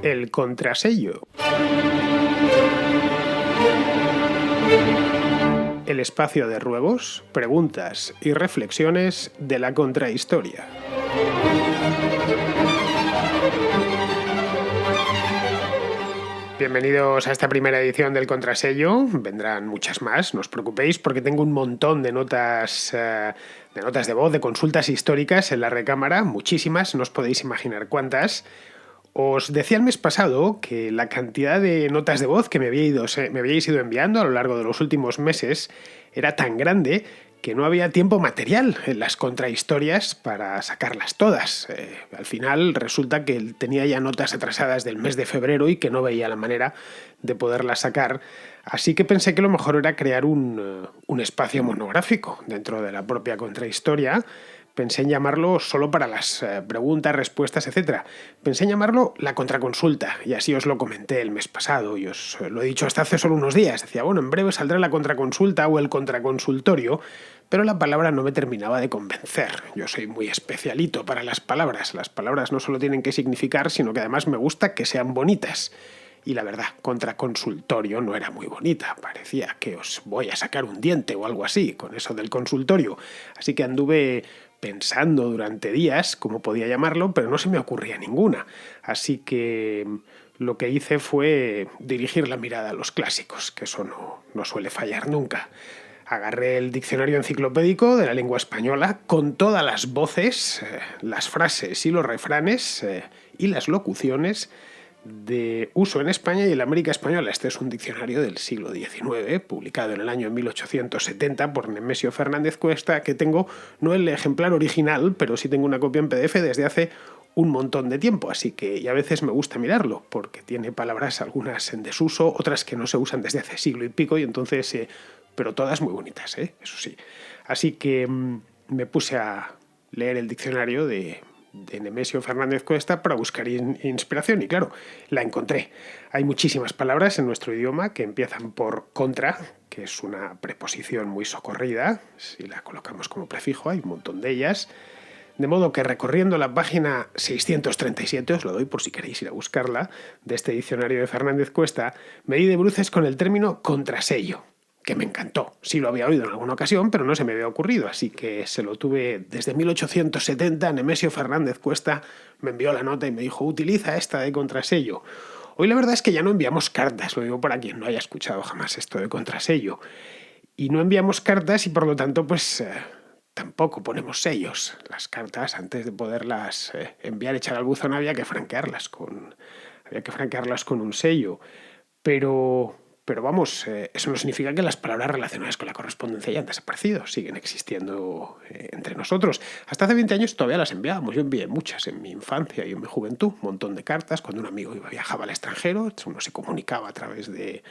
El contrasello. El espacio de ruegos, preguntas y reflexiones de la contrahistoria. Bienvenidos a esta primera edición del Contrasello. Vendrán muchas más, no os preocupéis, porque tengo un montón de notas de voz, de consultas históricas en la recámara, muchísimas, no os podéis imaginar cuántas. Os decía el mes pasado que la cantidad de notas de voz que me habíais ido enviando a lo largo de los últimos meses era tan grande que no había tiempo material en las contrahistorias para sacarlas todas. Al final resulta que tenía ya notas atrasadas del mes de febrero y que no veía la manera de poderlas sacar. Así que pensé que lo mejor era crear un espacio monográfico dentro de la propia contrahistoria. Pensé en llamarlo solo para las preguntas, respuestas, etc. Pensé en llamarlo la contraconsulta, y así os lo comenté el mes pasado, y os lo he dicho hasta hace solo unos días. Decía, bueno, en breve saldrá la contraconsulta o el contraconsultorio, pero la palabra no me terminaba de convencer. Yo soy muy especialito para las palabras. Las palabras no solo tienen que significar, sino que además me gusta que sean bonitas. Y la verdad, contraconsultorio no era muy bonita. Parecía que os voy a sacar un diente o algo así con eso del consultorio. Así que anduve pensando durante días cómo podía llamarlo, pero no se me ocurría ninguna. Así que lo que hice fue dirigir la mirada a los clásicos, que eso no suele fallar nunca. Agarré el diccionario enciclopédico de la lengua española con todas las voces, las frases y los refranes y las locuciones de uso en España y en la América Española. Este es un diccionario del siglo XIX, publicado en el año 1870 por Nemesio Fernández Cuesta, que tengo no el ejemplar original, pero sí tengo una copia en PDF desde hace un montón de tiempo, así que y a veces me gusta mirarlo, porque tiene palabras algunas en desuso, otras que no se usan desde hace siglo y pico, y entonces, pero todas muy bonitas, eso sí. Así que me puse a leer el diccionario de Nemesio Fernández Cuesta para buscar inspiración y claro, la encontré. Hay muchísimas palabras en nuestro idioma que empiezan por contra, que es una preposición muy socorrida, si la colocamos como prefijo hay un montón de ellas, de modo que recorriendo la página 637, os lo doy por si queréis ir a buscarla, de este diccionario de Fernández Cuesta, me di de bruces con el término contrasello, que me encantó. Sí lo había oído en alguna ocasión, pero no se me había ocurrido, así que se lo tuve desde 1870. Nemesio Fernández Cuesta me envió la nota y me dijo, utiliza esta de contrasello. Hoy la verdad es que ya no enviamos cartas, lo digo para quien no haya escuchado jamás esto de contrasello. Y no enviamos cartas y por lo tanto pues tampoco ponemos sellos. Las cartas, antes de poderlas enviar, echar al buzón, había que franquearlas con un sello. Pero vamos, eso no significa que las palabras relacionadas con la correspondencia hayan desaparecido, siguen existiendo entre nosotros. Hasta hace 20 años todavía las enviábamos, yo envié muchas en mi infancia y en mi juventud, un montón de cartas, cuando un amigo viajaba al extranjero, uno se comunicaba a través de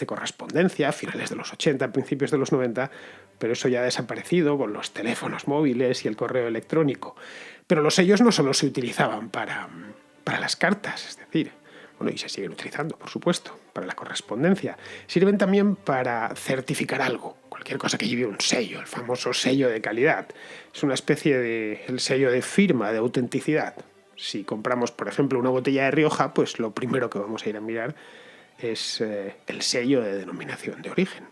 correspondencia, a finales de los 80, principios de los 90, pero eso ya ha desaparecido con los teléfonos móviles y el correo electrónico. Pero los sellos no solo se utilizaban para las cartas, es decir, bueno, y se siguen utilizando, por supuesto, para la correspondencia. Sirven también para certificar algo, cualquier cosa que lleve un sello, el famoso sello de calidad. Es una especie de el sello de firma, de autenticidad. Si compramos, por ejemplo, una botella de Rioja, pues lo primero que vamos a ir a mirar es el sello de denominación de origen,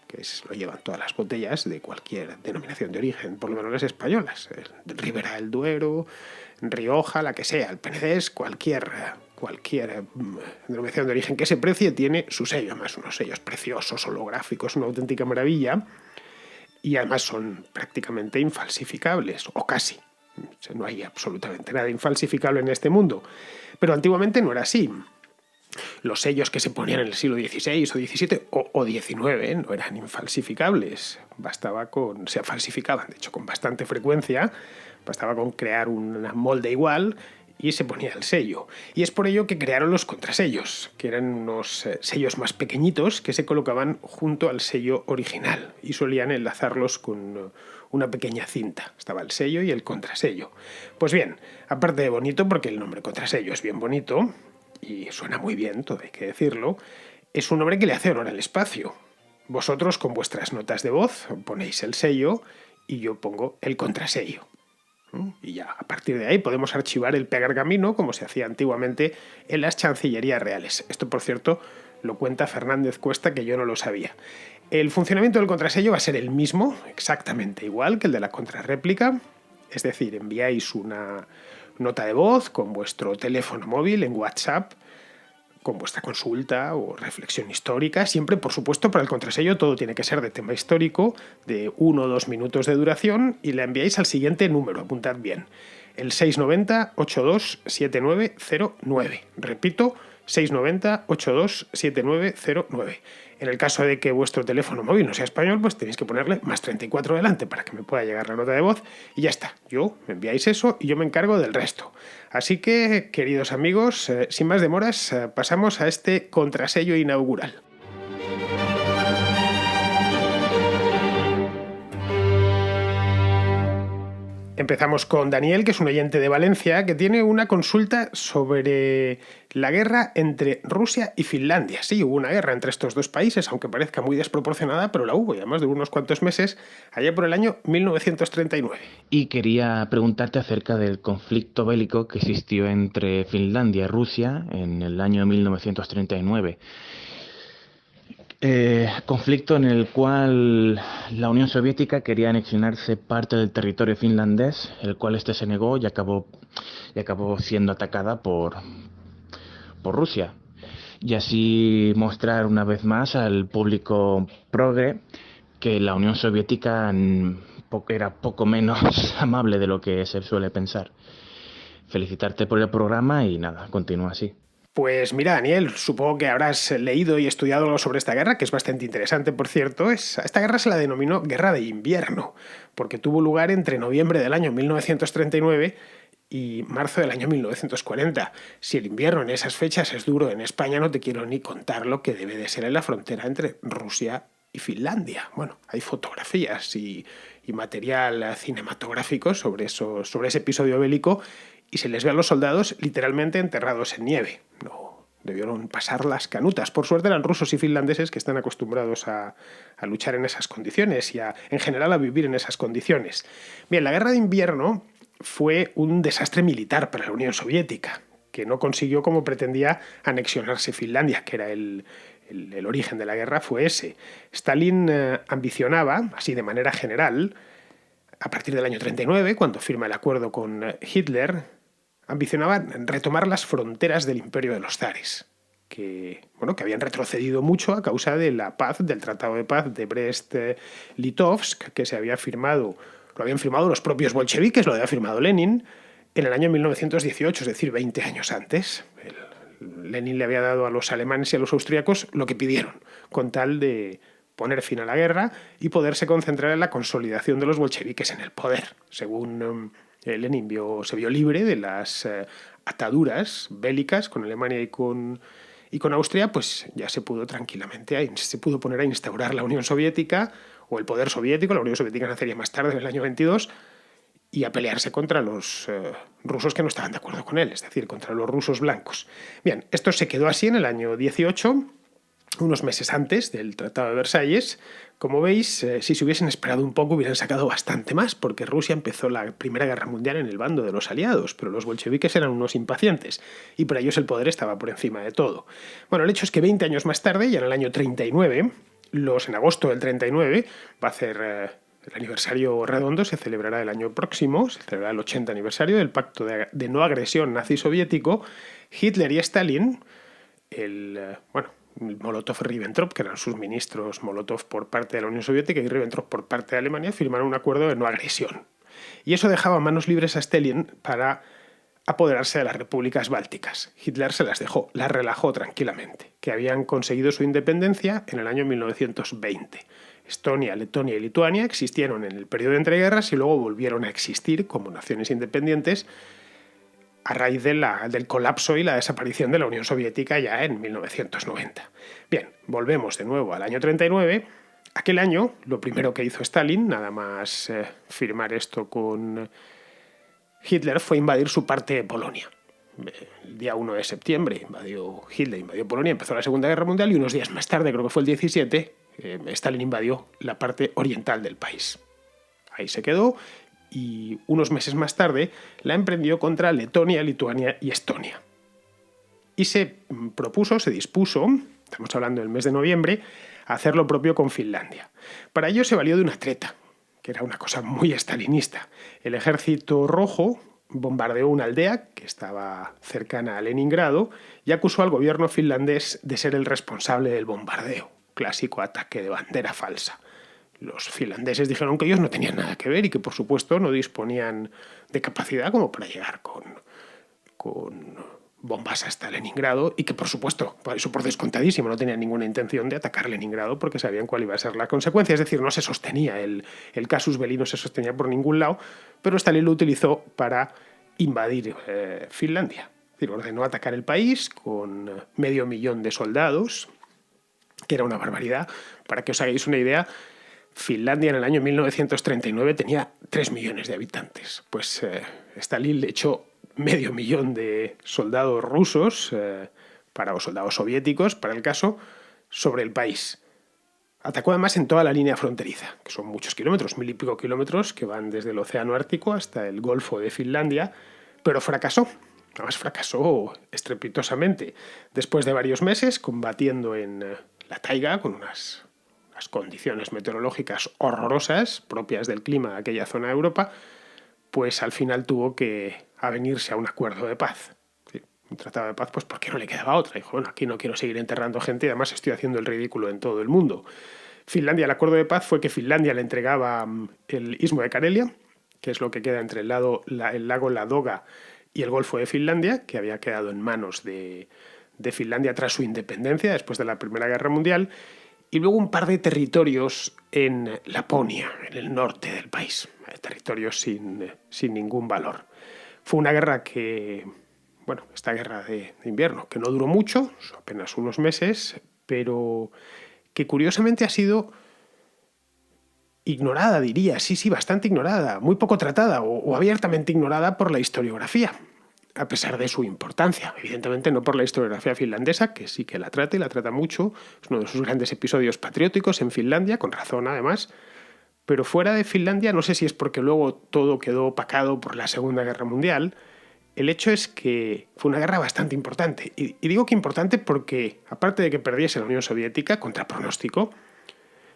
que lo llevan todas las botellas de cualquier denominación de origen, por lo menos las españolas. Ribera del Duero, Rioja, la que sea, el Penedés, cualquier denominación de origen que se precie tiene su sello, además unos sellos preciosos, holográficos, una auténtica maravilla, y además son prácticamente infalsificables, o casi. No hay absolutamente nada infalsificable en este mundo. Pero antiguamente no era así. Los sellos que se ponían en el siglo XVI o XVII o XIX no eran infalsificables. Se falsificaban, de hecho, con bastante frecuencia. Bastaba con crear un molde igual y se ponía el sello. Y es por ello que crearon los contrasellos, que eran unos sellos más pequeñitos que se colocaban junto al sello original y solían enlazarlos con una pequeña cinta. Estaba el sello y el contrasello. Pues bien, aparte de bonito, porque el nombre contrasello es bien bonito y suena muy bien, todo hay que decirlo, es un nombre que le hace honor al espacio. Vosotros con vuestras notas de voz ponéis el sello y yo pongo el contrasello. Y ya, a partir de ahí podemos archivar el pergamino como se hacía antiguamente en las chancillerías reales. Esto, por cierto, lo cuenta Fernández Cuesta, que yo no lo sabía. El funcionamiento del contrasello va a ser el mismo, exactamente igual que el de la contrarréplica. Es decir, enviáis una nota de voz con vuestro teléfono móvil en WhatsApp, con vuestra consulta o reflexión histórica. Siempre, por supuesto, para el contrasello todo tiene que ser de tema histórico, de 1 o 2 minutos de duración, y la enviáis al siguiente número, apuntad bien, el 690-827909. Repito, 690-827909. En el caso de que vuestro teléfono móvil no sea español, pues tenéis que ponerle más 34 delante para que me pueda llegar la nota de voz y ya está. Me enviáis eso y yo me encargo del resto. Así que, queridos amigos, sin más demoras, pasamos a este contrasello inaugural. Empezamos con Daniel, que es un oyente de Valencia, que tiene una consulta sobre la guerra entre Rusia y Finlandia. Sí, hubo una guerra entre estos dos países, aunque parezca muy desproporcionada, pero la hubo, y además de unos cuantos meses, allá por el año 1939. Y quería preguntarte acerca del conflicto bélico que existió entre Finlandia y Rusia en el año 1939. Conflicto en el cual la Unión Soviética quería anexionarse parte del territorio finlandés, el cual este se negó y acabó siendo atacada por Rusia. Y así mostrar una vez más al público progre que la Unión Soviética era poco menos amable de lo que se suele pensar. Felicitarte por el programa y nada, continúa así. Pues mira, Daniel, supongo que habrás leído y estudiado algo sobre esta guerra, que es bastante interesante, por cierto. Esta guerra se la denominó Guerra de Invierno, porque tuvo lugar entre noviembre del año 1939 y marzo del año 1940. Si el invierno en esas fechas es duro en España, no te quiero ni contar lo que debe de ser en la frontera entre Rusia y Finlandia. Bueno, hay fotografías y material cinematográfico sobre ese episodio bélico, y se les ve a los soldados literalmente enterrados en nieve. No debieron pasar las canutas. Por suerte eran rusos y finlandeses que están acostumbrados a luchar en esas condiciones y en general a vivir en esas condiciones. Bien, la guerra de invierno fue un desastre militar para la Unión Soviética, que no consiguió, como pretendía, anexionarse Finlandia, que era el origen de la guerra, fue ese. Stalin ambicionaba, así de manera general, a partir del año 39, cuando firma el acuerdo con Hitler, ambicionaba retomar las fronteras del imperio de los zares, que habían retrocedido mucho a causa de la paz, del Tratado de Paz de Brest-Litovsk, que lo habían firmado los propios bolcheviques, lo había firmado Lenin, en el año 1918, es decir, 20 años antes. Lenin le había dado a los alemanes y a los austríacos lo que pidieron, con tal de poner fin a la guerra y poderse concentrar en la consolidación de los bolcheviques en el poder. Según Lenin se vio libre de las ataduras bélicas con Alemania y con Austria, pues ya se pudo poner a instaurar la Unión Soviética o el poder soviético. La Unión Soviética nacería más tarde, en el año 22, y a pelearse contra los rusos que no estaban de acuerdo con él, es decir, contra los rusos blancos. Bien, esto se quedó así en el año 18, unos meses antes del Tratado de Versalles. Como veis, si se hubiesen esperado un poco hubieran sacado bastante más, porque Rusia empezó la Primera Guerra Mundial en el bando de los aliados, pero los bolcheviques eran unos impacientes y para ellos el poder estaba por encima de todo. Bueno, el hecho es que 20 años más tarde, ya en el año 39, en agosto del 39, va a hacer el aniversario redondo, se celebrará el año próximo, se celebrará el 80 aniversario del Pacto de No Agresión nazi-soviético. Hitler y Stalin, Molotov-Ribbentrop, que eran sus ministros, Molotov por parte de la Unión Soviética y Ribbentrop por parte de Alemania, firmaron un acuerdo de no agresión. Y eso dejaba manos libres a Stalin para apoderarse de las repúblicas bálticas. Hitler se las dejó, las relajó tranquilamente, que habían conseguido su independencia en el año 1920. Estonia, Letonia y Lituania existieron en el periodo de entreguerras y luego volvieron a existir como naciones independientes a raíz del colapso y la desaparición de la Unión Soviética ya en 1990. Bien, volvemos de nuevo al año 39. Aquel año, lo primero que hizo Stalin, nada más firmar esto con Hitler, fue invadir su parte de Polonia. El día 1 de septiembre Hitler invadió Polonia, empezó la Segunda Guerra Mundial y unos días más tarde, creo que fue el 17, Stalin invadió la parte oriental del país. Ahí se quedó y unos meses más tarde la emprendió contra Letonia, Lituania y Estonia. Y se dispuso, estamos hablando del mes de noviembre, a hacer lo propio con Finlandia. Para ello se valió de una treta, que era una cosa muy estalinista. El ejército rojo bombardeó una aldea que estaba cercana a Leningrado y acusó al gobierno finlandés de ser el responsable del bombardeo. Clásico ataque de bandera falsa. Los finlandeses dijeron que ellos no tenían nada que ver y que, por supuesto, no disponían de capacidad como para llegar con bombas hasta Leningrado y que, por supuesto, eso por descontadísimo, no tenían ninguna intención de atacar Leningrado porque sabían cuál iba a ser la consecuencia. Es decir, no se sostenía, el casus belli no se sostenía por ningún lado, pero Stalin lo utilizó para invadir Finlandia. Es decir, ordenó atacar el país con 500.000 de soldados, que era una barbaridad. Para que os hagáis una idea, Finlandia en el año 1939 tenía 3 millones de habitantes. Pues Stalin le echó 500.000 de soldados rusos, o soldados soviéticos, para el caso, sobre el país. Atacó además en toda la línea fronteriza, que son muchos kilómetros, 1.000 y pico kilómetros, que van desde el Océano Ártico hasta el Golfo de Finlandia, pero fracasó. Además fracasó estrepitosamente. Después de varios meses combatiendo en la taiga, con unas condiciones meteorológicas horrorosas, propias del clima de aquella zona de Europa, pues al final tuvo que avenirse a un acuerdo de paz. ¿Sí? Un tratado de paz, pues porque no le quedaba otra. Dijo, bueno, aquí no quiero seguir enterrando gente y además estoy haciendo el ridículo en todo el mundo. El acuerdo de paz fue que Finlandia le entregaba el istmo de Karelia, que es lo que queda entre el lago Ladoga y el Golfo de Finlandia, que había quedado en manos de Finlandia tras su independencia, después de la Primera Guerra Mundial, y luego un par de territorios en Laponia, en el norte del país, territorios sin ningún valor. Fue una guerra esta guerra de invierno, que no duró mucho, apenas unos meses, pero que curiosamente ha sido ignorada, diría, sí, bastante ignorada, muy poco tratada o abiertamente ignorada por la historiografía, a pesar de su importancia. Evidentemente no por la historiografía finlandesa, que sí que la trata y la trata mucho, es uno de sus grandes episodios patrióticos en Finlandia, con razón además, pero fuera de Finlandia, no sé si es porque luego todo quedó opacado por la Segunda Guerra Mundial, el hecho es que fue una guerra bastante importante. Y digo que importante porque, aparte de que perdiese la Unión Soviética, contra pronóstico,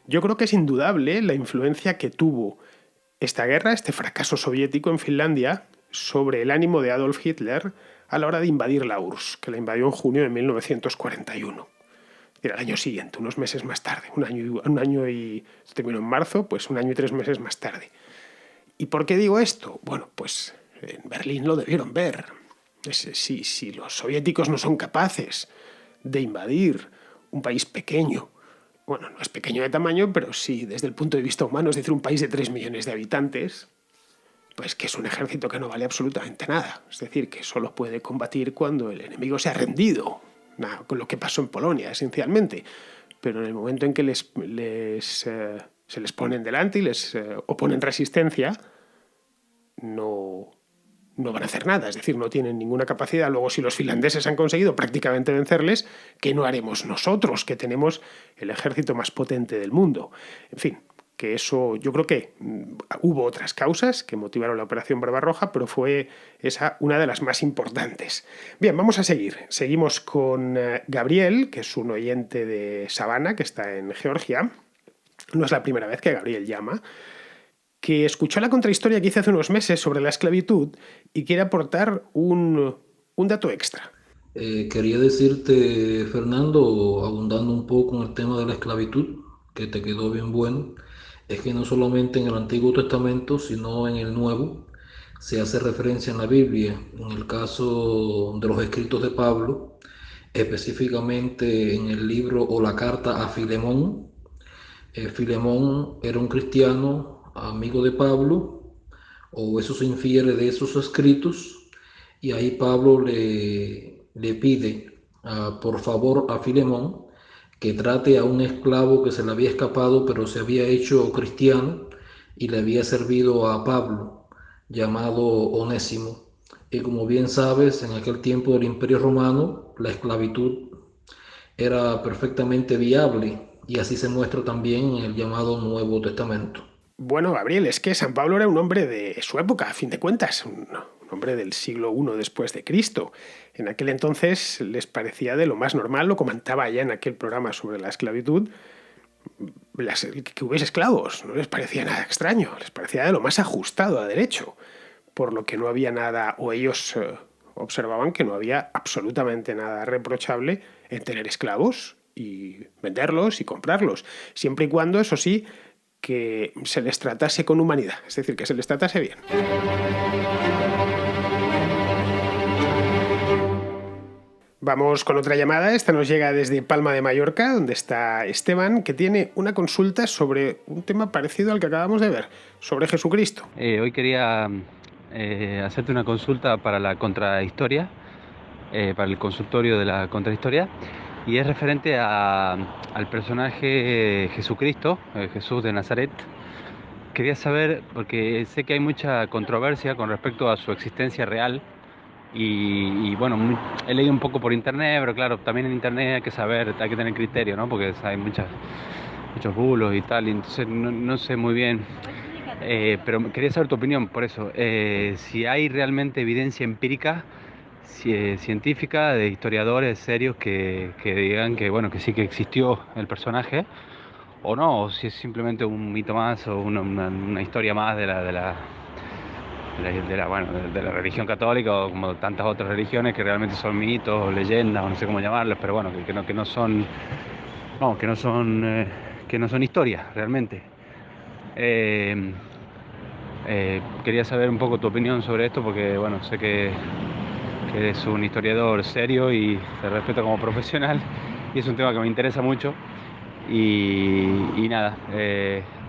yo creo que es indudable la influencia que tuvo esta guerra, este fracaso soviético en Finlandia, sobre el ánimo de Adolf Hitler a la hora de invadir la URSS, que la invadió en junio de 1941. Era el año siguiente, unos meses más tarde, un año y terminó en marzo, pues 1 año y 3 meses más tarde. ¿Y por qué digo esto? Bueno, pues en Berlín lo debieron ver. Si los soviéticos no son capaces de invadir un país pequeño, bueno, no es pequeño de tamaño, pero sí desde el punto de vista humano, es decir, un país de 3 millones de habitantes, pues que es un ejército que no vale absolutamente nada. Es decir, que solo puede combatir cuando el enemigo se ha rendido. Nada, con lo que pasó en Polonia, esencialmente. Pero en el momento en que se les ponen delante y les oponen resistencia, no van a hacer nada. Es decir, no tienen ninguna capacidad. Luego, si los finlandeses han conseguido prácticamente vencerles, ¿qué no haremos nosotros, que tenemos el ejército más potente del mundo? En fin, que eso, yo creo que hubo otras causas que motivaron la Operación Barbarroja, pero fue esa una de las más importantes. Bien, vamos a seguir. Seguimos con Gabriel, que es un oyente de Savannah, que está en Georgia. No es la primera vez que Gabriel llama, que escuchó la contrahistoria que hice hace unos meses sobre la esclavitud y quiere aportar un dato extra. Quería decirte, Fernando, abundando un poco en el tema de la esclavitud, que te quedó bien bueno, es que no solamente en el Antiguo Testamento, sino en el Nuevo, se hace referencia en la Biblia, en el caso de los escritos de Pablo, específicamente en el libro o la carta a Filemón. Filemón era un cristiano, amigo de Pablo, o eso se infiere de esos escritos, y ahí Pablo le pide por favor a Filemón que trate a un esclavo que se le había escapado, pero se había hecho cristiano y le había servido a Pablo, llamado Onésimo. Y como bien sabes, en aquel tiempo del Imperio Romano, la esclavitud era perfectamente viable, y así se muestra también en el llamado Nuevo Testamento. Bueno, Gabriel, es que San Pablo era un hombre de su época, a fin de cuentas, un hombre del siglo I después de Cristo. En aquel entonces les parecía de lo más normal, lo comentaba ya en aquel programa sobre la esclavitud, que hubiese esclavos, no les parecía nada extraño, les parecía de lo más ajustado a derecho, por lo que no había nada, o ellos observaban que no había absolutamente nada reprochable en tener esclavos y venderlos y comprarlos, siempre y cuando, eso sí, que se les tratase con humanidad, es decir, que se les tratase bien. Vamos con otra llamada. Esta nos llega desde Palma de Mallorca, donde está Esteban, que tiene una consulta sobre un tema parecido al que acabamos de ver, sobre Jesucristo. Hoy quería hacerte una consulta para la contrahistoria, para el consultorio de la contrahistoria, y es referente al personaje Jesucristo, Jesús de Nazaret. Quería saber, porque sé que hay mucha controversia con respecto a su existencia real, y bueno, he leído un poco por internet, pero claro, también en internet hay que saber, hay que tener criterio, ¿no? Porque hay muchos bulos y tal, y entonces no sé muy bien. Pero quería saber tu opinión por eso. Si hay realmente evidencia empírica, científica, de historiadores serios que digan que bueno, que sí que existió el personaje, o no, o si es simplemente un mito más o una historia más de la religión católica, o como tantas otras religiones que realmente son mitos o leyendas o no sé cómo llamarlos, pero bueno, que no son, no, que no son historias realmente. Eh, Quería saber un poco tu opinión sobre esto porque bueno, sé que eres un historiador serio y te respeto como profesional y es un tema que me interesa mucho y nada,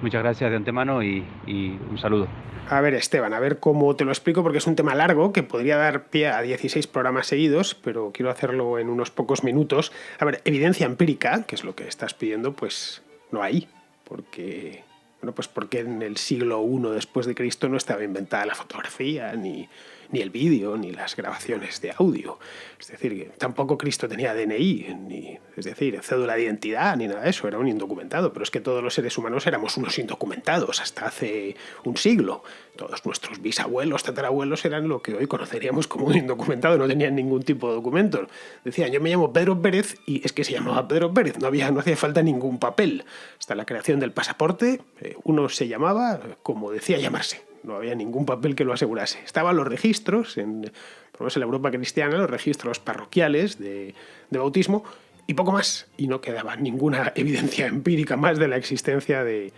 muchas gracias de antemano y un saludo. A ver, Esteban, a ver cómo te lo explico, porque es un tema largo que podría dar pie a 16 programas seguidos, pero quiero hacerlo en unos pocos minutos. A ver, evidencia empírica, que es lo que estás pidiendo, pues no hay, porque... Bueno, pues porque en el siglo I después de Cristo no estaba inventada la fotografía, ni el vídeo, ni las grabaciones de audio. Es decir, que tampoco Cristo tenía DNI, es decir, cédula de identidad, ni nada de eso, era un indocumentado. Pero es que todos los seres humanos éramos unos indocumentados hasta hace un siglo. Todos nuestros bisabuelos, tatarabuelos eran lo que hoy conoceríamos como un indocumentado, no tenían ningún tipo de documento. Decían, yo me llamo Pedro Pérez y es que se llamaba Pedro Pérez, no hacía falta ningún papel. Hasta la creación del pasaporte, uno se llamaba como decía llamarse. No había ningún papel que lo asegurase. Estaban los registros, por lo menos en la Europa cristiana, los registros parroquiales de bautismo y poco más. Y no quedaba ninguna evidencia empírica más de la existencia de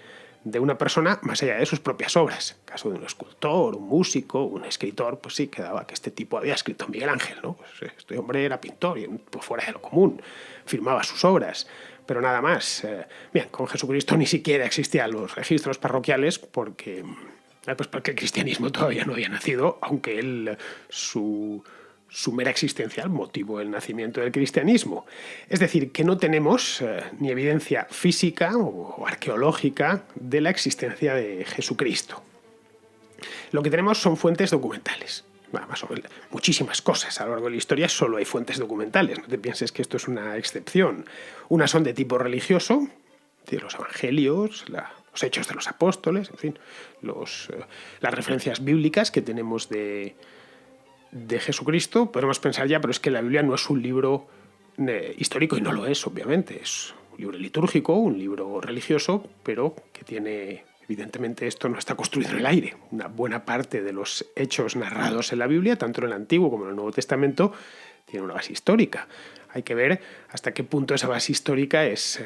una persona más allá de sus propias obras. En caso de un escultor, un músico, un escritor, pues sí, quedaba que este tipo había escrito Miguel Ángel, ¿no? Pues este hombre era pintor y pues fuera de lo común, firmaba sus obras, pero nada más. Bien, con Jesucristo ni siquiera existían los registros parroquiales porque el cristianismo todavía no había nacido, aunque su mera existencia motivó el nacimiento del cristianismo. Es decir, que no tenemos ni evidencia física o arqueológica de la existencia de Jesucristo. Lo que tenemos son fuentes documentales. Muchísimas cosas a lo largo de la historia solo hay fuentes documentales. No te pienses que esto es una excepción. Unas son de tipo religioso, de los evangelios, los hechos de los apóstoles, en fin, las referencias bíblicas que tenemos de Jesucristo. Podemos pensar ya, pero es que la Biblia no es un libro histórico y no lo es, obviamente. Es un libro litúrgico, un libro religioso, pero que tiene... Evidentemente esto no está construido en el aire. Una buena parte de los hechos narrados en la Biblia, tanto en el Antiguo como en el Nuevo Testamento, tiene una base histórica. Hay que ver hasta qué punto esa base histórica es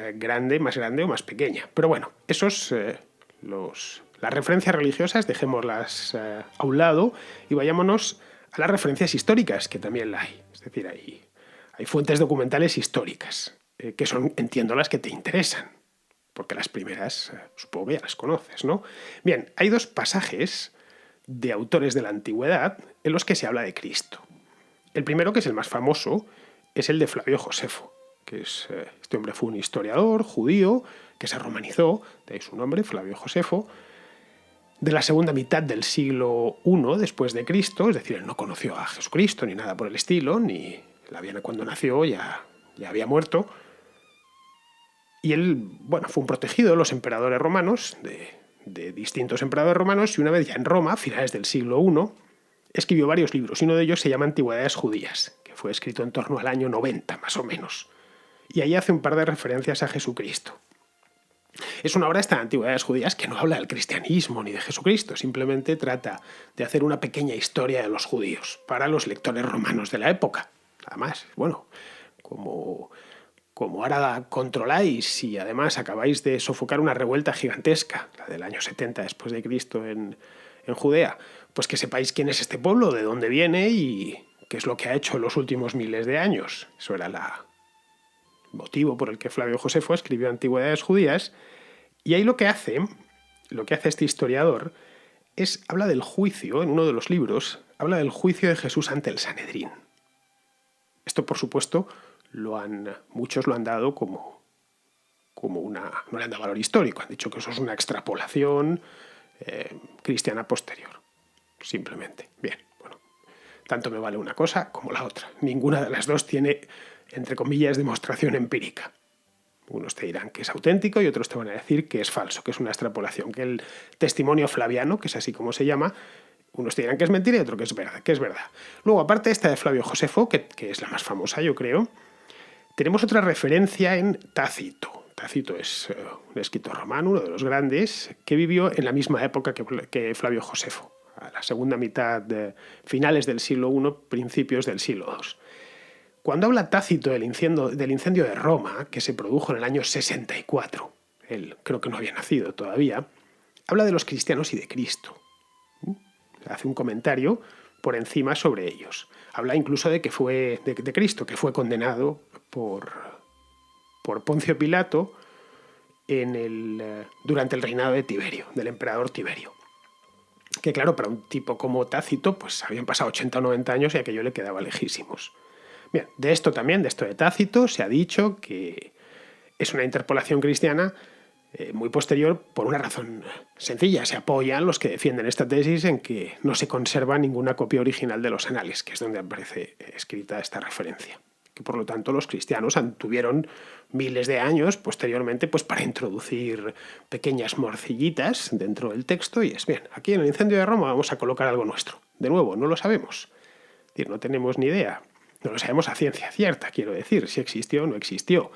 más grande o más pequeña. Pero bueno, las referencias religiosas dejémoslas a un lado y vayámonos a las referencias históricas, que también la hay. Es decir, hay fuentes documentales históricas, que son, entiendo, las que te interesan, porque las primeras supongo que ya las conoces, ¿no? Bien, hay dos pasajes de autores de la antigüedad en los que se habla de Cristo. El primero, que es el más famoso, es el de Flavio Josefo, que este hombre fue un historiador judío que se romanizó, de ahí su nombre, Flavio Josefo, de la segunda mitad del siglo I después de Cristo, es decir, él no conoció a Jesucristo ni nada por el estilo, ni cuando nació ya había muerto. Y él, bueno, fue un protegido de los emperadores romanos, de de distintos emperadores romanos y una vez ya en Roma, a finales del siglo I, escribió varios libros y uno de ellos se llama Antigüedades Judías, que fue escrito en torno al año 90 más o menos. Y ahí hace un par de referencias a Jesucristo. Es una obra esta de Antigüedades Judías que no habla del cristianismo ni de Jesucristo, simplemente trata de hacer una pequeña historia de los judíos para los lectores romanos de la época. Además, bueno, como ahora controláis y además acabáis de sofocar una revuelta gigantesca, la del año 70 después de Cristo en Judea, pues que sepáis quién es este pueblo, de dónde viene y qué es lo que ha hecho en los últimos miles de años. Eso era el motivo por el que Flavio Josefo escribió Antigüedades Judías. Y ahí lo que hace este historiador habla del juicio, en uno de los libros, habla del juicio de Jesús ante el Sanedrín. Esto, por supuesto, muchos lo han dado como no le han dado valor histórico, han dicho que eso es una extrapolación cristiana posterior, simplemente. Bien, bueno, tanto me vale una cosa como la otra. Ninguna de las dos tiene, entre comillas, demostración empírica. Unos te dirán que es auténtico y otros te van a decir que es falso, que es una extrapolación, que el testimonio flaviano, que es así como se llama, unos te dirán que es mentira y otros que es verdad. Luego, aparte esta de Flavio Josefo, que es la más famosa, yo creo, tenemos otra referencia en Tácito. Tácito es un escritor romano, uno de los grandes, que vivió en la misma época que Flavio Josefo, a la segunda mitad, finales del siglo I, principios del siglo II. Cuando habla Tácito del incendio de Roma, que se produjo en el año 64, él creo que no había nacido todavía, habla de los cristianos y de Cristo. Hace un comentario por encima sobre ellos. Habla incluso de Cristo, que fue condenado por Poncio Pilato durante el reinado de Tiberio, del emperador Tiberio. Que claro, para un tipo como Tácito, pues habían pasado 80 o 90 años y aquello le quedaba lejísimos. Bien, de esto de Tácito, se ha dicho que es una interpolación cristiana muy posterior por una razón sencilla. Se apoyan los que defienden esta tesis en que no se conserva ninguna copia original de los anales, que es donde aparece escrita esta referencia. Que por lo tanto los cristianos tuvieron miles de años posteriormente pues, para introducir pequeñas morcillitas dentro del texto y es bien, aquí en el incendio de Roma vamos a colocar algo nuestro. De nuevo, no lo sabemos. Es decir, no tenemos ni idea. No lo sabemos a ciencia cierta, quiero decir, si existió o no existió.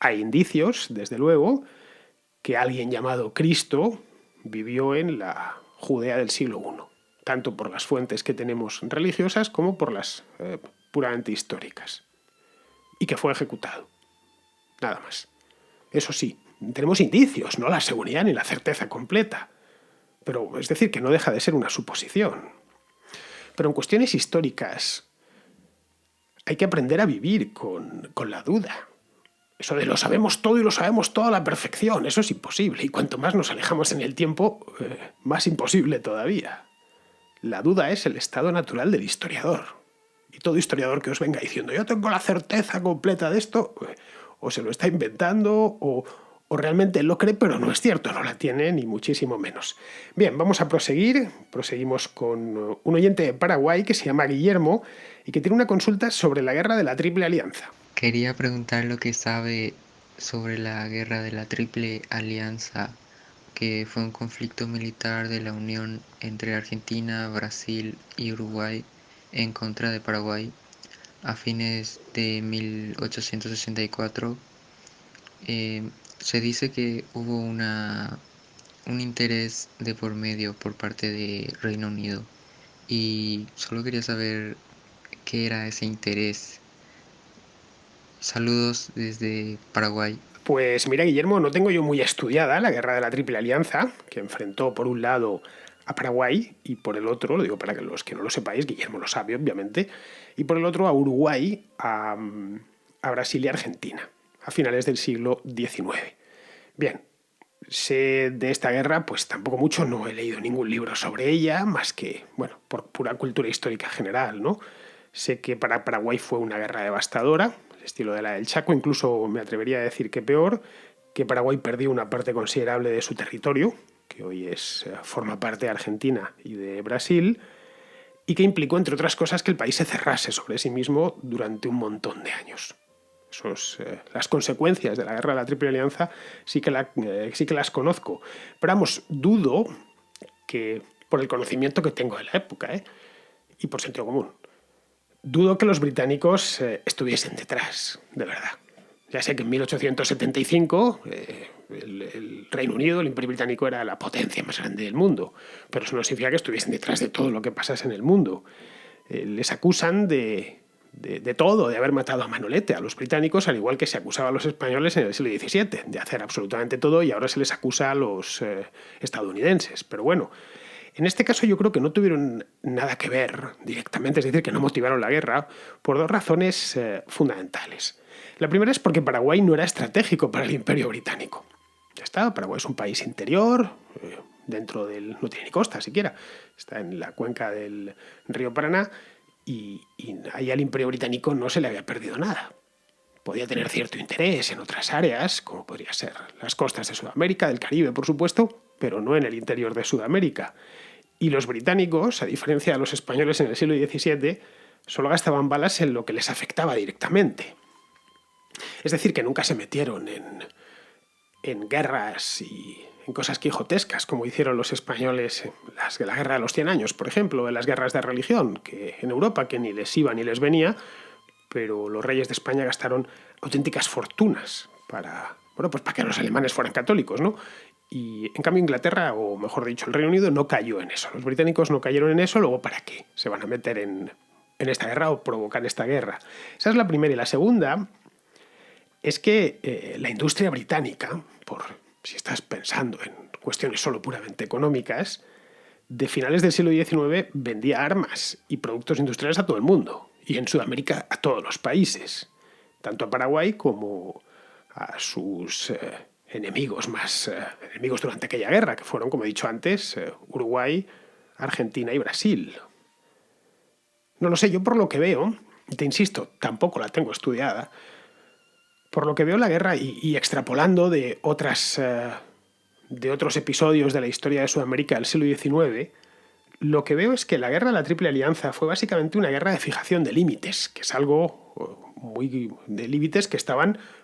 Hay indicios, desde luego, que alguien llamado Cristo vivió en la Judea del siglo I, tanto por las fuentes que tenemos religiosas como por las puramente históricas, y que fue ejecutado. Nada más. Eso sí, tenemos indicios, no la seguridad ni la certeza completa, pero es decir, que no deja de ser una suposición. Pero en cuestiones históricas hay que aprender a vivir con la duda. Eso de lo sabemos todo y lo sabemos todo a la perfección, eso es imposible. Y cuanto más nos alejamos en el tiempo, más imposible todavía. La duda es el estado natural del historiador. Y todo historiador que os venga diciendo yo tengo la certeza completa de esto, o se lo está inventando, o realmente lo cree, pero no es cierto, no la tiene ni muchísimo menos. Bien, vamos a proseguir. Proseguimos con un oyente de Paraguay que se llama Guillermo y que tiene una consulta sobre la guerra de la Triple Alianza. Quería preguntar lo que sabe sobre la guerra de la Triple Alianza, que fue un conflicto militar de la unión entre Argentina, Brasil y Uruguay en contra de Paraguay a fines de 1864. Se dice que hubo un interés de por medio por parte de Reino Unido y solo quería saber qué era ese interés. Saludos desde Paraguay. Pues mira, Guillermo, no tengo yo muy estudiada la guerra de la Triple Alianza, que enfrentó por un lado a Paraguay y por el otro, lo digo para que los que no lo sepáis, Guillermo lo sabe obviamente, y por el otro a Uruguay, a Brasil y Argentina, a finales del siglo XIX. Bien, sé de esta guerra, pues tampoco mucho, no he leído ningún libro sobre ella, más que, bueno, por pura cultura histórica general, ¿no? Sé que para Paraguay fue una guerra devastadora, estilo de la del Chaco, incluso me atrevería a decir que peor, que Paraguay perdió una parte considerable de su territorio, que hoy forma parte de Argentina y de Brasil, y que implicó, entre otras cosas, que el país se cerrase sobre sí mismo durante un montón de años. las consecuencias de la guerra de la Triple Alianza sí que las conozco. Pero vamos, dudo que, por el conocimiento que tengo de la época, y por sentido común, dudo que los británicos estuviesen detrás, de verdad. Ya sé que en 1875 el Reino Unido, el Imperio Británico, era la potencia más grande del mundo, pero eso no significa que estuviesen detrás de todo lo que pasase en el mundo. Les acusan de todo, de haber matado a manolete a los británicos, al igual que se acusaba a los españoles en el siglo XVII, de hacer absolutamente todo, y ahora se les acusa a los estadounidenses. Pero bueno, en este caso yo creo que no tuvieron nada que ver directamente, es decir, que no motivaron la guerra, por dos razones fundamentales. La primera es porque Paraguay no era estratégico para el Imperio Británico. Ya está, Paraguay es un país interior, no tiene ni costa siquiera, está en la cuenca del río Paraná, y ahí al Imperio Británico no se le había perdido nada. Podía tener cierto interés en otras áreas, como podría ser las costas de Sudamérica, del Caribe, por supuesto, pero no en el interior de Sudamérica. Y los británicos, a diferencia de los españoles en el siglo XVII, solo gastaban balas en lo que les afectaba directamente. Es decir, que nunca se metieron en guerras y en cosas quijotescas, como hicieron los españoles en la Guerra de los 100 años, por ejemplo, en las guerras de religión, que en Europa, que ni les iba ni les venía, pero los reyes de España gastaron auténticas fortunas para que los alemanes fueran católicos, ¿no? Y en cambio Inglaterra, o mejor dicho, el Reino Unido, no cayó en eso. Los británicos no cayeron en eso, luego ¿para qué se van a meter en esta guerra o provocar esta guerra? Esa es la primera. Y la segunda es que la industria británica, si estás pensando en cuestiones solo puramente económicas, de finales del siglo XIX vendía armas y productos industriales a todo el mundo, y en Sudamérica a todos los países, tanto a Paraguay como a sus enemigos durante aquella guerra, que fueron, como he dicho antes, Uruguay, Argentina y Brasil. No lo sé, yo por lo que veo, te insisto, tampoco la tengo estudiada, por lo que veo la guerra y extrapolando de otros episodios de la historia de Sudamérica del siglo XIX, lo que veo es que la guerra de la Triple Alianza fue básicamente una guerra de fijación de límites, que es algo de límites que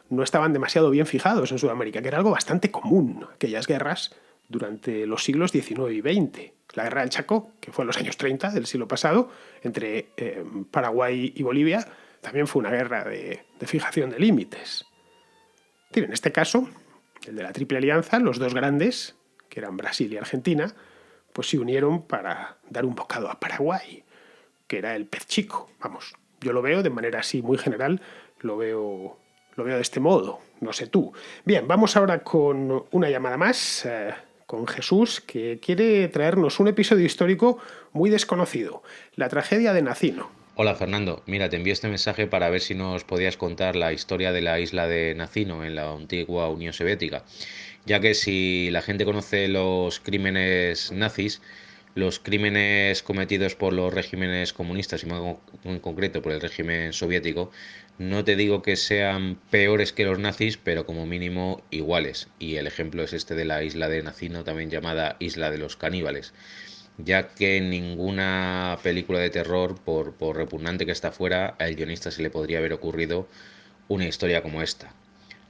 no estaban demasiado bien fijados en Sudamérica, que era algo bastante común, aquellas guerras durante los siglos XIX y XX. La guerra del Chaco, que fue en los años 30 del siglo pasado, entre Paraguay y Bolivia, también fue una guerra de fijación de límites. En este caso, el de la Triple Alianza, los dos grandes, que eran Brasil y Argentina, pues se unieron para dar un bocado a Paraguay, que era el pez chico. Vamos, yo lo veo de manera así muy general, lo veo de este modo, no sé tú. Bien, vamos ahora con una llamada más, con Jesús, que quiere traernos un episodio histórico muy desconocido, la tragedia de Nacino. Hola Fernando, mira, te envío este mensaje para ver si nos podías contar la historia de la isla de Nacino en la antigua Unión Soviética, ya que si la gente conoce los crímenes nazis, los crímenes cometidos por los regímenes comunistas y más en concreto por el régimen soviético, no te digo que sean peores que los nazis, pero como mínimo iguales, y el ejemplo es este de la isla de Nacino, también llamada Isla de los Caníbales, ya que en ninguna película de terror, por repugnante que está fuera, al guionista se le podría haber ocurrido una historia como esta.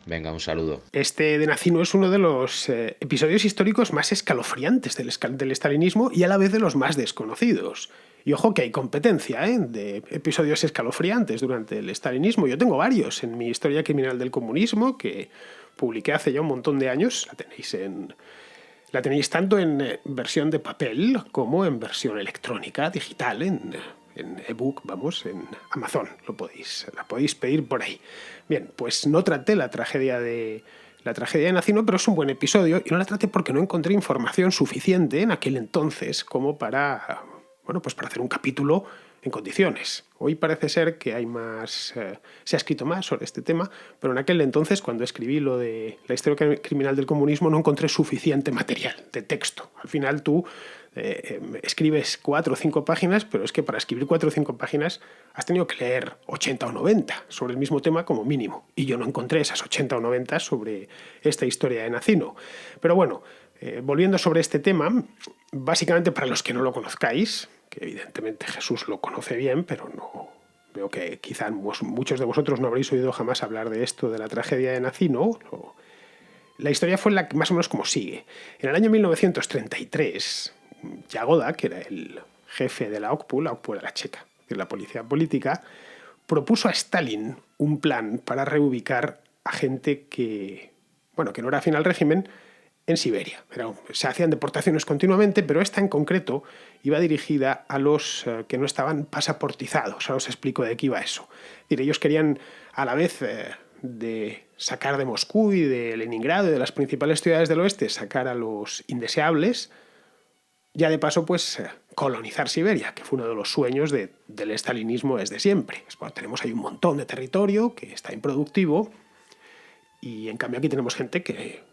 Venga, un saludo. Este de Nacino es uno de los episodios históricos más escalofriantes del estalinismo y a la vez de los más desconocidos. Y ojo que hay competencia de episodios escalofriantes durante el estalinismo. Yo tengo varios en mi Historia criminal del comunismo, que publiqué hace ya un montón de años. La tenéis tanto en versión de papel como en versión electrónica, digital, en ebook, en Amazon. La podéis pedir por ahí. Bien, pues no traté la tragedia de Nacino, pero es un buen episodio, y no la traté porque no encontré información suficiente en aquel entonces como para hacer un capítulo en condiciones. Hoy parece ser que hay más, se ha escrito más sobre este tema, pero en aquel entonces, cuando escribí lo de la Historia criminal del comunismo, no encontré suficiente material de texto. Al final tú escribes 4 o 5 páginas, pero es que para escribir 4 o 5 páginas has tenido que leer 80 o 90 sobre el mismo tema como mínimo, y yo no encontré esas 80 o 90 sobre esta historia de Nacino. Pero bueno, volviendo sobre este tema, básicamente para los que no lo conozcáis, que evidentemente Jesús lo conoce bien, pero Veo que quizá muchos de vosotros no habréis oído jamás hablar de esto, de la tragedia de Nacino. La historia fue más o menos como sigue. En el año 1933, Jagoda, que era el jefe de la OKPU era la checa, que es la policía política, propuso a Stalin un plan para reubicar a gente que no era afín al régimen en Siberia. Se hacían deportaciones continuamente, pero esta en concreto iba dirigida a los que no estaban pasaportizados. Ahora os explico de qué iba eso. Es decir, ellos querían, a la vez de sacar de Moscú y de Leningrado y de las principales ciudades del oeste, sacar a los indeseables, ya de paso, pues, colonizar Siberia, que fue uno de los sueños del estalinismo desde siempre. Tenemos ahí un montón de territorio que está improductivo y, en cambio, aquí tenemos gente que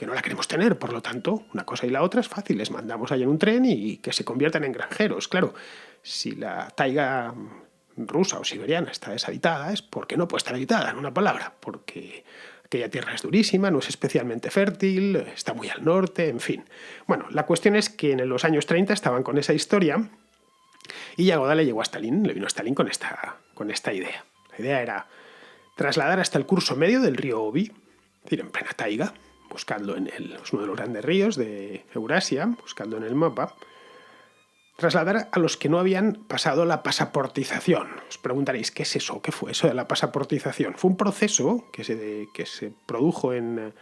no la queremos tener. Por lo tanto, una cosa y la otra es fácil. Les mandamos ahí en un tren y que se conviertan en granjeros. Claro, si la taiga rusa o siberiana está deshabitada, es porque no puede estar habitada, en una palabra, porque aquella tierra es durísima, no es especialmente fértil, está muy al norte, en fin. Bueno, la cuestión es que en los años 30 estaban con esa historia y Yagoda le llegó a Stalin, le vino a Stalin con esta idea. La idea era trasladar hasta el curso medio del río Obi, es decir, en plena taiga, buscando es uno de los grandes ríos de Eurasia, buscando en el mapa, trasladar a los que no habían pasado la pasaportización. Os preguntaréis, ¿qué es eso? ¿Qué fue eso de la pasaportización? Fue un proceso que se produjo en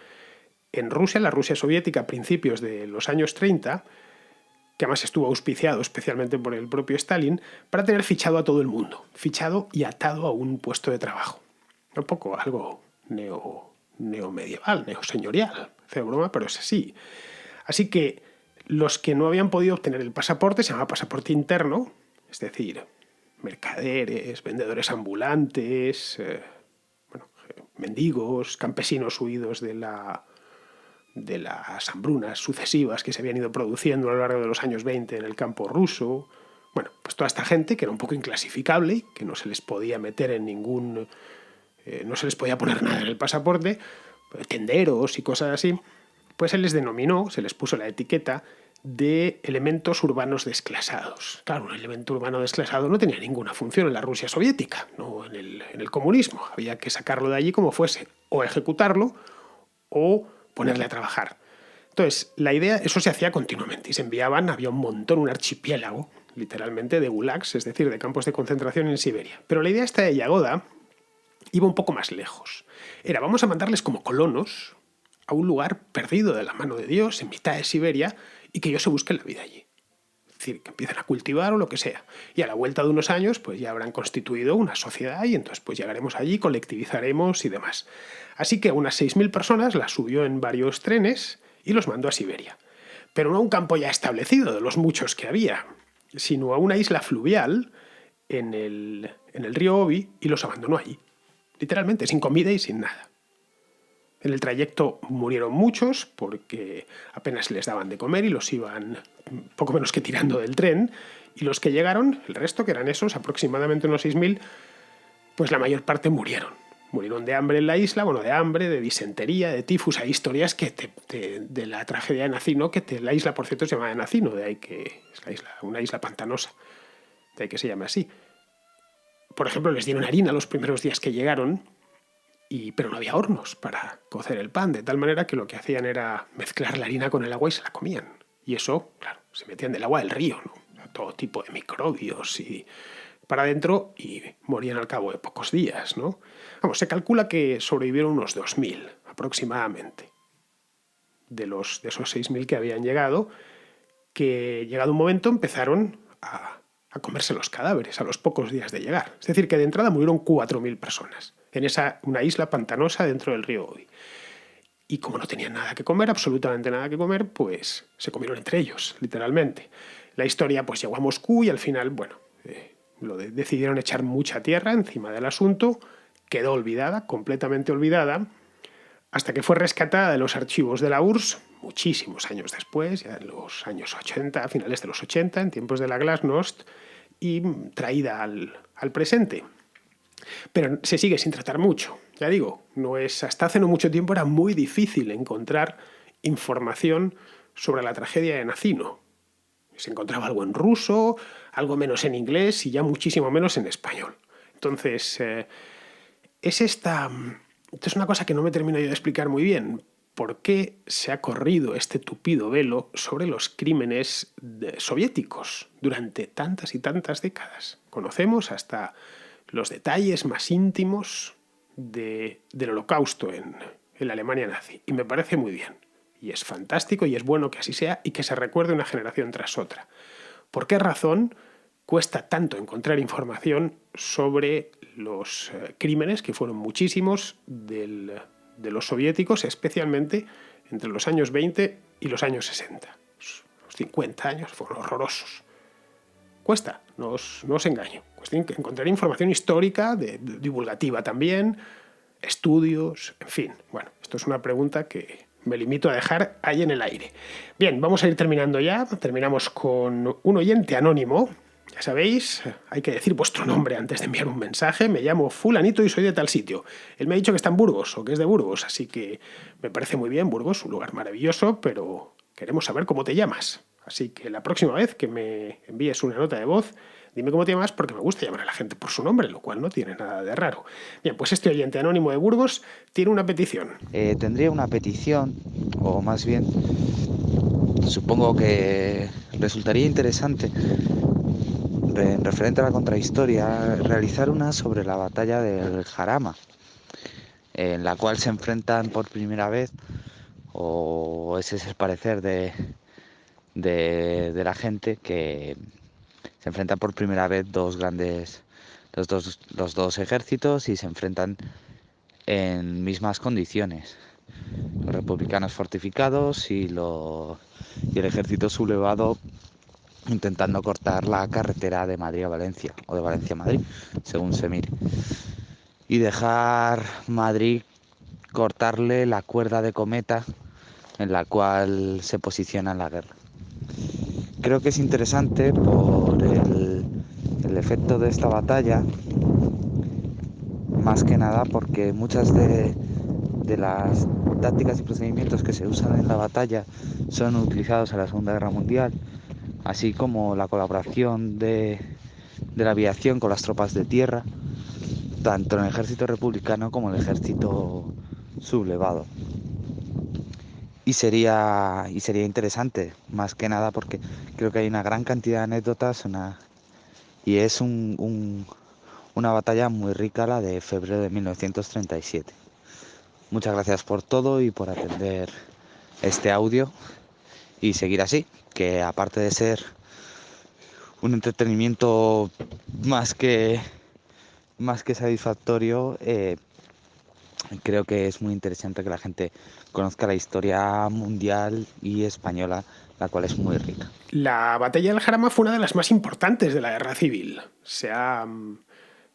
Rusia, en la Rusia soviética, a principios de los años 30, que además estuvo auspiciado especialmente por el propio Stalin, para tener fichado a todo el mundo, fichado y atado a un puesto de trabajo. Un poco algo neomedieval, neoseñorial, hace broma, pero es así. Así que los que no habían podido obtener el pasaporte, se llama pasaporte interno, es decir, mercaderes, vendedores ambulantes, mendigos, campesinos huidos de las hambrunas sucesivas que se habían ido produciendo a lo largo de los años 20 en el campo ruso. Bueno, pues toda esta gente que era un poco inclasificable, que no se les podía meter en ningún... no se les podía poner nada en el pasaporte, tenderos y cosas así, pues se les denominó, se les puso la etiqueta de elementos urbanos desclasados. Claro, un elemento urbano desclasado no tenía ninguna función en la Rusia soviética, no en el comunismo. Había que sacarlo de allí como fuese, o ejecutarlo o ponerle a trabajar. Entonces, la idea, eso se hacía continuamente y se enviaban, había un montón, un archipiélago, literalmente, de gulags, es decir, de campos de concentración en Siberia. Pero la idea esta de Yagoda iba un poco más lejos. Vamos a mandarles como colonos a un lugar perdido de la mano de Dios, en mitad de Siberia, y que ellos se busquen la vida allí. Es decir, que empiecen a cultivar o lo que sea. Y a la vuelta de unos años, pues ya habrán constituido una sociedad y entonces pues llegaremos allí, colectivizaremos y demás. Así que unas 6.000 personas las subió en varios trenes y los mandó a Siberia. Pero no a un campo ya establecido, de los muchos que había, sino a una isla fluvial en el río Obi y los abandonó allí. Literalmente, sin comida y sin nada. En el trayecto murieron muchos porque apenas les daban de comer y los iban poco menos que tirando del tren. Y los que llegaron, el resto, que eran esos, aproximadamente unos 6.000, pues la mayor parte murieron. Murieron de hambre en la isla, de hambre, de disentería, de tifus. Hay historias de la tragedia de Nacino, la isla, por cierto, se llama Nacino, de ahí que es una isla pantanosa, de ahí que se llame así. Por ejemplo, les dieron harina los primeros días que llegaron, pero no había hornos para cocer el pan, de tal manera que lo que hacían era mezclar la harina con el agua y se la comían. Y eso, claro, se metían del agua del río, ¿no? Todo tipo de microbios y para adentro y morían al cabo de pocos días, ¿no? Se calcula que sobrevivieron unos 2.000 aproximadamente de esos 6.000 que habían llegado, que llegado un momento empezaron a comerse los cadáveres a los pocos días de llegar. Es decir, que de entrada murieron 4.000 personas en una isla pantanosa dentro del río Obi. Y como no tenían nada que comer, absolutamente nada que comer, pues se comieron entre ellos, literalmente. La historia pues llegó a Moscú y al final, decidieron echar mucha tierra encima del asunto, quedó olvidada, completamente olvidada, hasta que fue rescatada de los archivos de la URSS muchísimos años después, ya en los años 80, a finales de los 80, en tiempos de la Glasnost, y traída al presente. Pero se sigue sin tratar mucho. Ya digo, hasta hace no mucho tiempo era muy difícil encontrar información sobre la tragedia de Nacino. Se encontraba algo en ruso, algo menos en inglés y ya muchísimo menos en español. Entonces, esto es una cosa que no me termino yo de explicar muy bien. ¿Por qué se ha corrido este tupido velo sobre los crímenes soviéticos durante tantas y tantas décadas? Conocemos hasta los detalles más íntimos del Holocausto en la Alemania nazi. Y me parece muy bien. Y es fantástico y es bueno que así sea y que se recuerde una generación tras otra. ¿Por qué razón cuesta tanto encontrar información sobre los crímenes, que fueron muchísimos, de los soviéticos, especialmente entre los años 20 y los años 60? Los 50 años fueron horrorosos. Cuesta, no os engaño. Cuesta encontrar información histórica, divulgativa también, estudios, en fin. Bueno, esto es una pregunta que me limito a dejar ahí en el aire. Bien, vamos a ir terminando ya. Terminamos con un oyente anónimo. Ya sabéis, hay que decir vuestro nombre antes de enviar un mensaje. Me llamo fulanito y soy de tal sitio. Él me ha dicho que está en Burgos o que es de Burgos, así que me parece muy bien. Burgos, un lugar maravilloso, pero queremos saber cómo te llamas. Así que la próxima vez que me envíes una nota de voz, dime cómo te llamas, porque me gusta llamar a la gente por su nombre, lo cual no tiene nada de raro. Bien, pues este oyente anónimo de Burgos tiene una petición. Tendría una petición, o más bien, supongo que resultaría interesante, en referente a la contrahistoria, realizar una sobre la batalla del Jarama, en la cual se enfrentan por primera vez, o ese es el parecer de la gente, que se enfrentan por primera vez los dos ejércitos, y se enfrentan en mismas condiciones. Los republicanos fortificados y el ejército sublevado intentando cortar la carretera de Madrid a Valencia, o de Valencia a Madrid, según se mire, y dejar Madrid cortarle la cuerda de cometa en la cual se posiciona en la guerra. Creo que es interesante por el efecto de esta batalla, más que nada porque muchas de las tácticas y procedimientos que se usan en la batalla son utilizados en la Segunda Guerra Mundial, así como la colaboración de la aviación con las tropas de tierra, tanto en el ejército republicano como en el ejército sublevado. Y sería interesante, más que nada porque creo que hay una gran cantidad de anécdotas, y es una batalla muy rica, la de febrero de 1937. Muchas gracias por todo y por atender este audio, y seguir así, que aparte de ser un entretenimiento más que satisfactorio, creo que es muy interesante que la gente conozca la historia mundial y española, la cual es muy rica. La batalla del Jarama fue una de las más importantes de la guerra civil. Se ha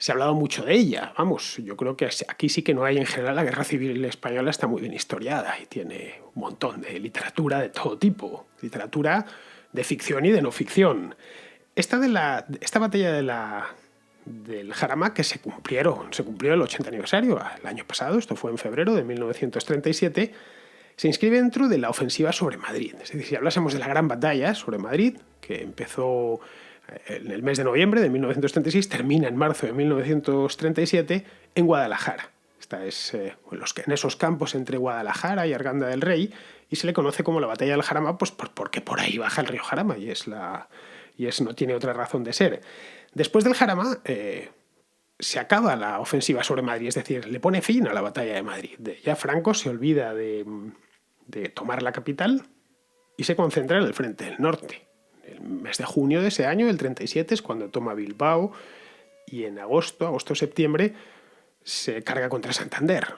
hablado mucho de ella. Vamos, yo creo que aquí sí que no hay, en general, la guerra civil española está muy bien historiada y tiene un montón de literatura de todo tipo. Literatura de ficción y de no ficción. Esta batalla del Jarama, que se cumplió el 80 aniversario el año pasado, esto fue en febrero de 1937, se inscribe dentro de la ofensiva sobre Madrid. Es decir, si hablásemos de la gran batalla sobre Madrid, que empezó en el mes de noviembre de 1936, termina en marzo de 1937 en Guadalajara. Esta es en esos campos entre Guadalajara y Arganda del Rey, y se le conoce como la batalla del Jarama, pues porque por ahí baja el río Jarama, y no tiene otra razón de ser. Después del Jarama se acaba la ofensiva sobre Madrid, es decir, le pone fin a la batalla de Madrid. Ya Franco se olvida de tomar la capital y se concentra en el frente del norte. El mes de junio de ese año, el 37, es cuando toma Bilbao, y en agosto-septiembre, se carga contra Santander.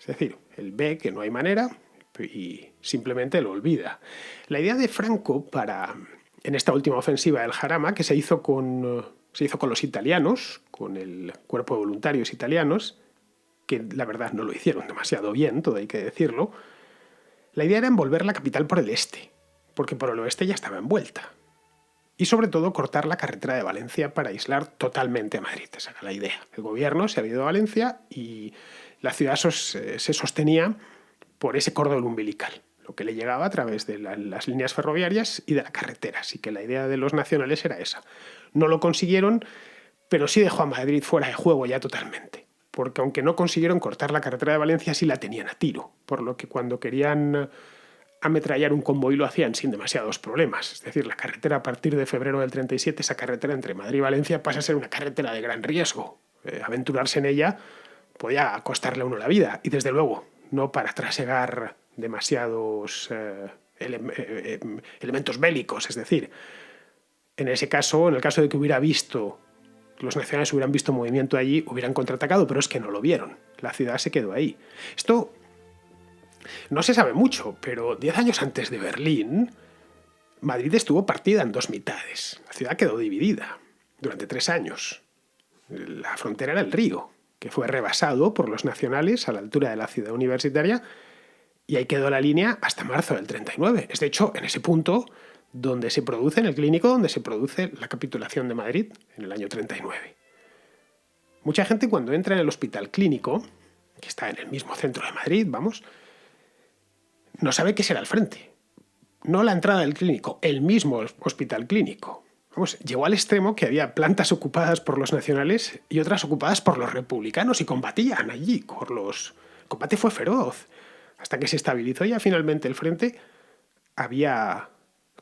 Es decir, él ve que no hay manera y simplemente lo olvida. La idea de Franco en esta última ofensiva del Jarama, que se hizo con los italianos, con el cuerpo de voluntarios italianos, que la verdad no lo hicieron demasiado bien, todo hay que decirlo. La idea era envolver la capital por el este, porque por el oeste ya estaba envuelta. Y sobre todo cortar la carretera de Valencia para aislar totalmente a Madrid. Esa era la idea. El gobierno se había ido a Valencia y la ciudad se sostenía por ese cordón umbilical, lo que le llegaba a través de las líneas ferroviarias y de la carretera. Así que la idea de los nacionales era esa. No lo consiguieron pero sí dejó a Madrid fuera de juego ya totalmente, porque aunque no consiguieron cortar la carretera de Valencia, sí la tenían a tiro, por lo que cuando querían ametrallar un convoy lo hacían sin demasiados problemas. Es decir, la carretera a partir de febrero del 37, esa carretera entre Madrid y Valencia pasa a ser una carretera de gran riesgo. Aventurarse en ella podía costarle a uno la vida, y desde luego no para trasegar demasiados elementos bélicos. Es decir, en ese caso, en el caso de que los nacionales hubieran visto movimiento allí, hubieran contraatacado, pero es que no lo vieron. La ciudad se quedó ahí. Esto no se sabe mucho, pero 10 años antes de Berlín, Madrid estuvo partida en dos mitades. La ciudad quedó dividida durante 3 años. La frontera era el río, que fue rebasado por los nacionales a la altura de la ciudad universitaria, y ahí quedó la línea hasta marzo del 39. Es de hecho en ese punto donde se produce, en el Clínico, donde se produce la capitulación de Madrid en el año 39. Mucha gente cuando entra en el Hospital Clínico, que está en el mismo centro de Madrid, no sabe qué será el frente. No la entrada del Clínico, el mismo Hospital Clínico. Llegó al extremo que había plantas ocupadas por los nacionales y otras ocupadas por los republicanos, y combatían allí. El combate fue feroz, hasta que se estabilizó ya finalmente el frente.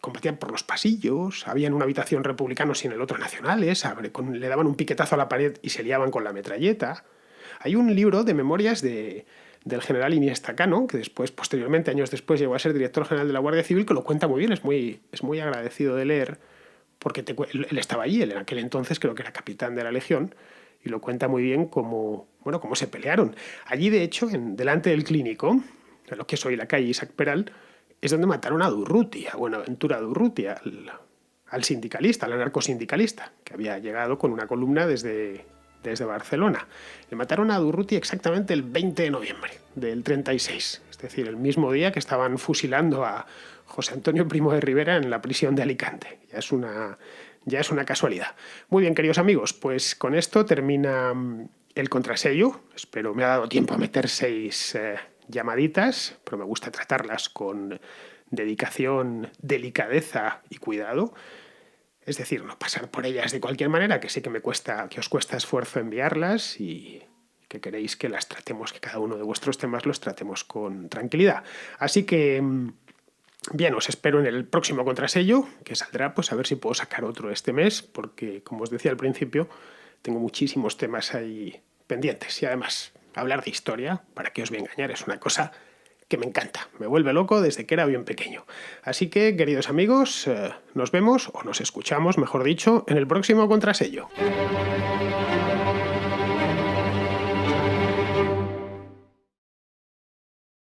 Combatían por los pasillos, había en una habitación republicanos y en el otro nacionales, le daban un piquetazo a la pared y se liaban con la metralleta. Hay un libro de memorias del general Iniesta Cano, que posteriormente, años después, llegó a ser director general de la Guardia Civil, que lo cuenta muy bien, es muy agradecido de leer, porque él estaba allí, él en aquel entonces creo que era capitán de la Legión, y lo cuenta muy bien cómo se pelearon. Allí, de hecho, delante del Clínico, en lo que es hoy la calle Isaac Peral, es donde mataron a Durrutia, a Buenaventura Durrutia, al sindicalista, al anarcosindicalista, que había llegado con una columna desde Barcelona. Le mataron a Durruti exactamente el 20 de noviembre del 36, es decir, el mismo día que estaban fusilando a José Antonio Primo de Rivera en la prisión de Alicante. Ya es una casualidad. Muy bien, queridos amigos, pues con esto termina el contrasello. Espero me ha dado tiempo a meter 6 llamaditas, pero me gusta tratarlas con dedicación, delicadeza y cuidado. Es decir, no pasar por ellas de cualquier manera, que sé que os cuesta esfuerzo enviarlas y que queréis que las tratemos, que cada uno de vuestros temas los tratemos con tranquilidad. Así que, bien, os espero en el próximo contrasello, que saldrá, pues a ver si puedo sacar otro este mes, porque, como os decía al principio, tengo muchísimos temas ahí pendientes. Y además, hablar de historia, ¿para qué os voy a engañar? Es una cosa que me encanta, me vuelve loco desde que era bien pequeño. Así que, queridos amigos, nos vemos, o nos escuchamos, mejor dicho, en el próximo contrasello.